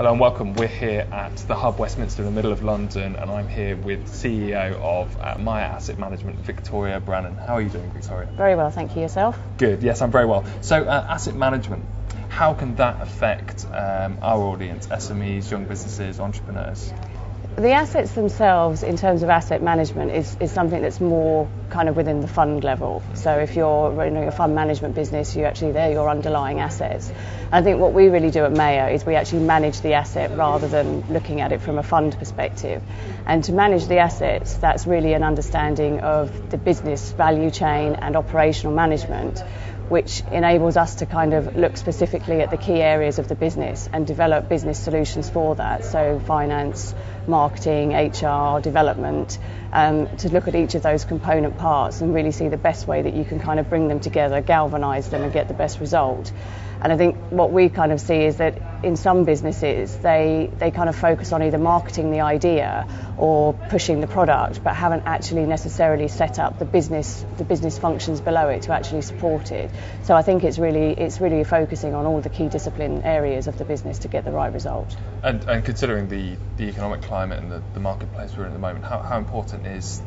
Hello and welcome. We're here at the Hub Westminster in the middle of London, and I'm here with CEO of Maya Asset Management, Victoria Brannen. How are you doing, Victoria? Very well, thank you. Yourself? Good, yes, I'm very well. So asset management, how can that affect our audience, SMEs, young businesses, entrepreneurs? The assets themselves, in terms of asset management, is something that's more kind of within the fund level. So if you're running a fund management business, they're your underlying assets. I think what we really do at Maya is we actually manage the asset rather than looking at it from a fund perspective. And to manage the assets, that's really an understanding of the business value chain and operational management, which enables us to kind of look specifically at the key areas of the business and develop business solutions for that. So finance, marketing, HR, development, to look at each of those component parts and really see the best way that you can kind of bring them together, galvanise them and get the best result. And I think what we kind of see is that in some businesses, they kind of focus on either marketing the idea or pushing the product, but haven't actually necessarily set up the business functions below it to actually support it. So I think it's really focusing on all the key discipline areas of the business to get the right result. And considering the economic climate and the marketplace we're in at the moment, how important is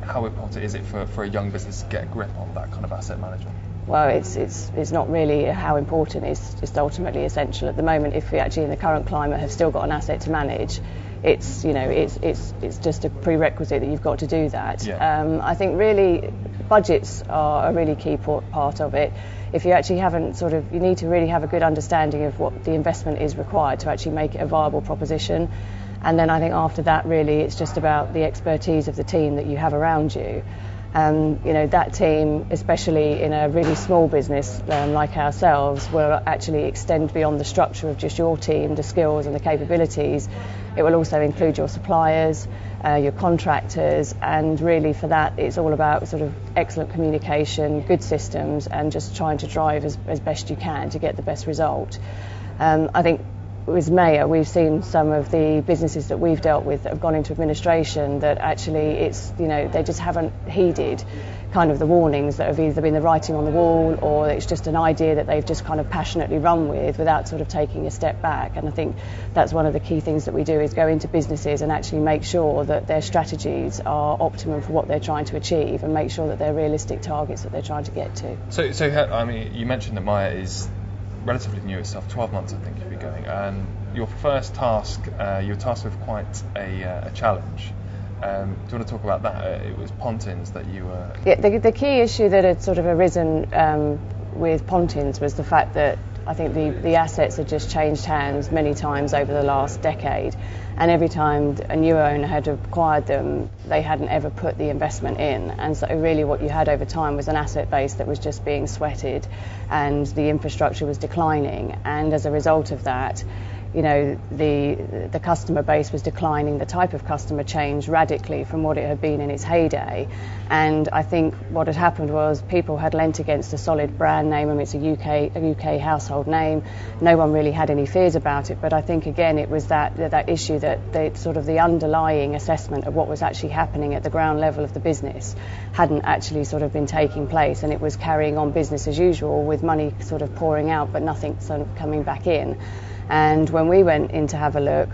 it for a young business to get a grip on that kind of asset management? Well, it's not really how important, it's just ultimately essential. At the moment, if we actually in the current climate have still got an asset to manage, it's just a prerequisite that you've got to do that. Yeah. I think really budgets are a really key part of it. If you actually haven't you need to really have a good understanding of what the investment is required to actually make it a viable proposition. And then I think after that, really, it's just about the expertise of the team that you have around you. That team, especially in a really small business like ourselves, will actually extend beyond the structure of just your team, the skills and the capabilities. It will also include your suppliers, your contractors, and really for that it's all about sort of excellent communication, good systems, and just trying to drive as best you can to get the best result. I think with Maya, we've seen some of the businesses that we've dealt with that have gone into administration that actually they just haven't heeded kind of the warnings that have either been the writing on the wall or it's just an idea that they've just kind of passionately run with without sort of taking a step back. And I think that's one of the key things that we do is go into businesses and actually make sure that their strategies are optimum for what they're trying to achieve and make sure that they're realistic targets that they're trying to get to. So I mean, you mentioned that Maya is relatively new itself, 12 months I think you'll be going, and your first task, you're tasked with quite a challenge. Do you want to talk about that? It was Pontins that you were... Yeah, the key issue that had sort of arisen with Pontins was the fact that I think the assets had just changed hands many times over the last decade, and every time a new owner had acquired them, they hadn't ever put the investment in. And so really what you had over time was an asset base that was just being sweated and the infrastructure was declining. And as a result of that, the customer base was declining, the type of customer changed radically from what it had been in its heyday. And I think what had happened was people had lent against a solid brand name. I mean, it's a UK household name. No one really had any fears about it. But I think, again, it was that issue that the underlying assessment of what was actually happening at the ground level of the business hadn't actually sort of been taking place. And it was carrying on business as usual with money sort of pouring out, but nothing sort of coming back in. And when we went in to have a look,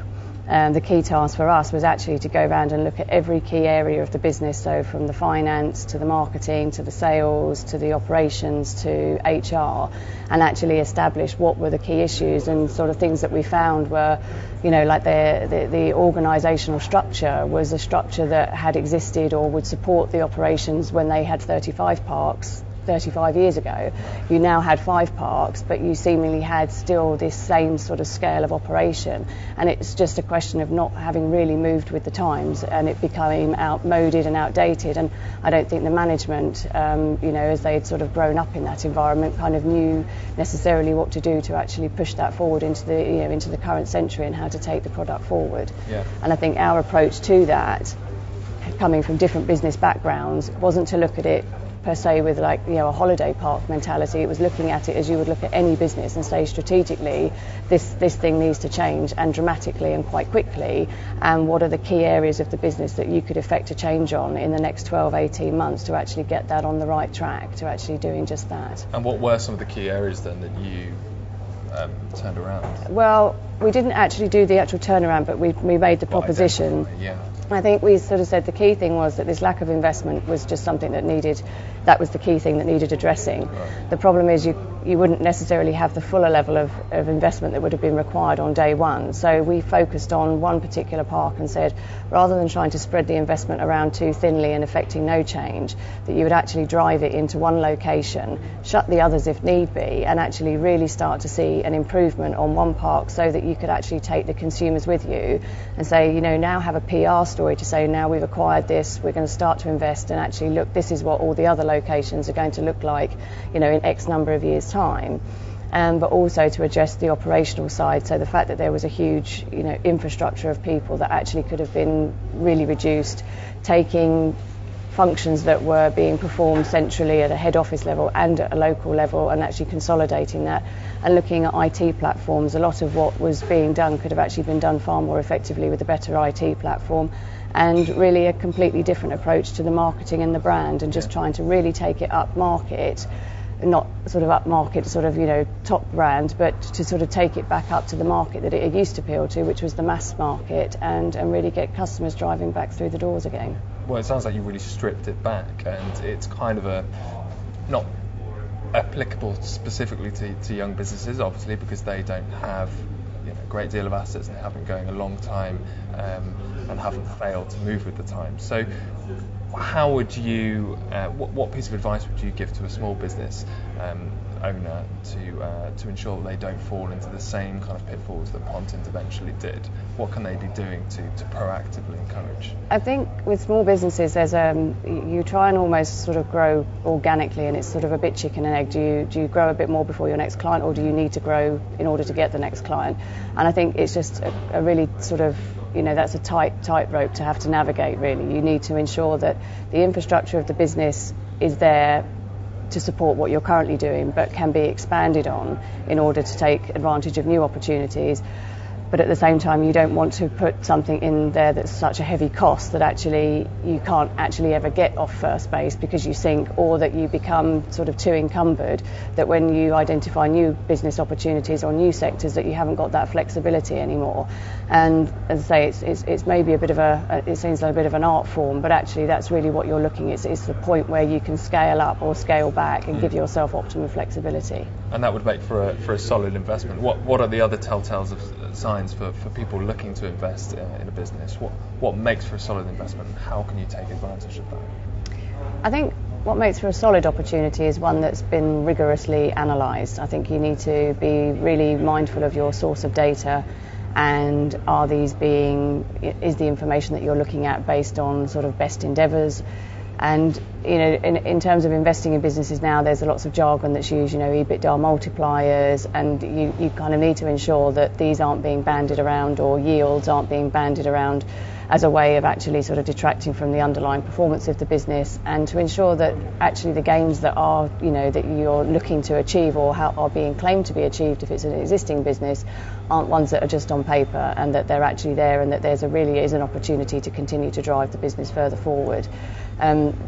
the key task for us was actually to go around and look at every key area of the business, so from the finance to the marketing to the sales to the operations to HR, and actually establish what were the key issues. And sort of things that we found were, like the organisational structure was a structure that had existed or would support the operations when they had 35 parks 35 years ago. You now had 5 parks, but you seemingly had still this same sort of scale of operation, and it's just a question of not having really moved with the times, and it became outmoded and outdated. And I don't think the management, as they'd sort of grown up in that environment, kind of knew necessarily what to do to actually push that forward into the current century and how to take the product forward. Yeah. And I think our approach to that, coming from different business backgrounds, wasn't to look at it per se with a holiday park mentality. It was looking at it as you would look at any business and say strategically this thing needs to change, and dramatically and quite quickly, and what are the key areas of the business that you could effect a change on in the next 12-18 months to actually get that on the right track to actually doing just that. And what were some of the key areas then that you turned around? Well, we didn't actually do the actual turnaround, but we made the proposition. Yeah. I think we sort of said the key thing was that this lack of investment was just something that was the key thing that needed addressing. Right. The problem is you wouldn't necessarily have the fuller level of investment that would have been required on day one. So we focused on one particular park and said, rather than trying to spread the investment around too thinly and affecting no change, that you would actually drive it into one location, shut the others if need be, and actually really start to see an improvement on one park so that you could actually take the consumers with you and say, now have a PR story to say, now we've acquired this, we're going to start to invest, and actually look, this is what all the other locations are going to look like, in X number of years' time. But also to address the operational side, so the fact that there was a huge infrastructure of people that actually could have been really reduced, taking functions that were being performed centrally at a head office level and at a local level, and actually consolidating that and looking at IT platforms. A lot of what was being done could have actually been done far more effectively with a better IT platform, and really a completely different approach to the marketing and the brand, and just trying to really take it up market, not sort of upmarket, sort of top brand, but to sort of take it back up to the market that it used to appeal to, which was the mass market, and really get customers driving back through the doors again. Well, it sounds like you really stripped it back, and it's kind of not applicable specifically to young businesses, obviously, because they don't have a great deal of assets and they have been going a long time and haven't failed to move with the times. So how would you, what piece of advice would you give to a small business owner to ensure that they don't fall into the same kind of pitfalls that Pontins eventually did? What can they be doing to proactively encourage? I think with small businesses, there's you try and almost sort of grow organically, and it's sort of a bit chicken and egg. Do you grow a bit more before your next client, or do you need to grow in order to get the next client? And I think it's just a really sort of that's a tightrope to have to navigate, really. You need to ensure that the infrastructure of the business is there to support what you're currently doing, but can be expanded on in order to take advantage of new opportunities. But at the same time, you don't want to put something in there that's such a heavy cost that actually you can't actually ever get off first base because you sink, or that you become sort of too encumbered, that when you identify new business opportunities or new sectors, that you haven't got that flexibility anymore. And as I say, it's maybe a bit of it seems like a bit of an art form, but actually that's really what you're looking at. It's the point where you can scale up or scale back and give yourself optimum flexibility. And that would make for a solid investment. What are the other telltales of signs for people looking to invest in a business? What makes for a solid investment, and how can you take advantage of that? I think what makes for a solid opportunity is one that's been rigorously analysed. I think you need to be really mindful of your source of data, and is the information that you're looking at based on sort of best endeavours. And in terms of investing in businesses now, there's lots of jargon that's used, EBITDA multipliers, and you kind of need to ensure that these aren't being bandied around, or yields aren't being bandied around as a way of actually sort of detracting from the underlying performance of the business, and to ensure that actually the gains that are that you're looking to achieve, or are being claimed to be achieved if it's an existing business, aren't ones that are just on paper, and that they're actually there, and that there's really is an opportunity to continue to drive the business further forward.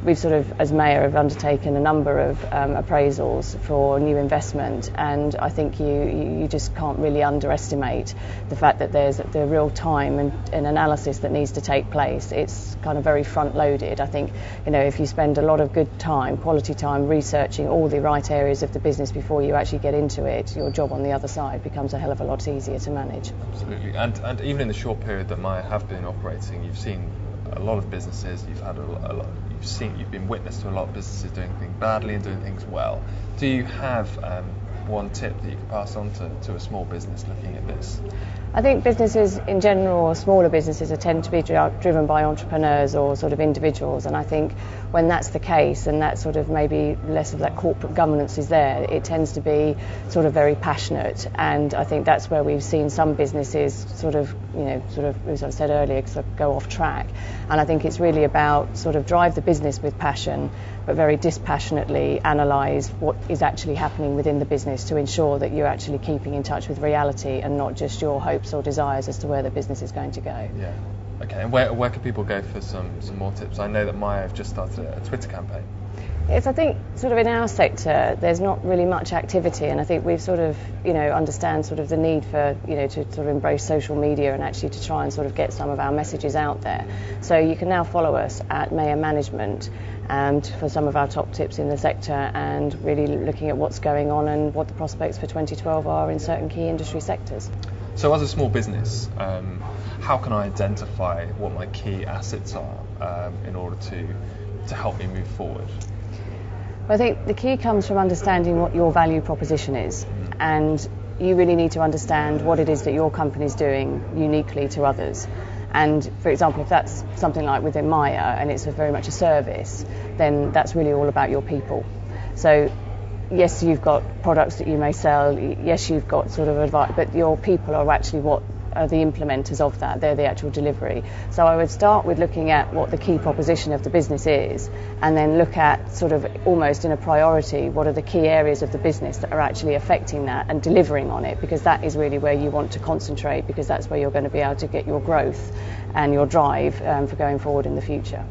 We've sort of, as Mayor, have undertaken a number of appraisals for new investment, and I think you just can't really underestimate the fact that there's the real time and analysis that needs to take place. It's kind of very front loaded. I think if you spend a lot of good time, quality time, researching all the right areas of the business before you actually get into it, your job on the other side becomes a hell of a lot easier to manage. Absolutely. And even in the short period that Maya have been operating, you've seen a lot of businesses, you've been witness to a lot of businesses doing things badly and doing things well. Do you have one tip that you can pass on to a small business looking at this? I think businesses in general, or smaller businesses, tend to be driven by entrepreneurs or sort of individuals, and I think when that's the case, and that sort of maybe less of that corporate governance is there, it tends to be sort of very passionate, and I think that's where we've seen some businesses sort of as I said earlier, sort of go off track. And I think it's really about sort of drive the business with passion, but very dispassionately analyse what is actually happening within the business to ensure that you're actually keeping in touch with reality and not just your hopes or desires as to where the business is going to go. Yeah. Okay. And where can people go for some more tips? I know that Maya have just started a Twitter campaign. Yes, I think sort of in our sector there's not really much activity, and I think we've sort of, understand sort of the need for, to sort of embrace social media and actually to try and sort of get some of our messages out there. So you can now follow us at Mayor Management for some of our top tips in the sector and really looking at what's going on and what the prospects for 2012 are in certain key industry sectors. So as a small business, how can I identify what my key assets are in order to help me move forward? I think the key comes from understanding what your value proposition is, and you really need to understand what it is that your company is doing uniquely to others. And for example, if that's something like within Maya and it's very much a service, then that's really all about your people. So yes, you've got products that you may sell, yes, you've got sort of advice, but your people are actually what are the implementers of that. They're the actual delivery. So I would start with looking at what the key proposition of the business is, and then look at sort of almost in a priority what are the key areas of the business that are actually affecting that and delivering on it, because that is really where you want to concentrate, because that's where you're going to be able to get your growth and your drive for going forward in the future.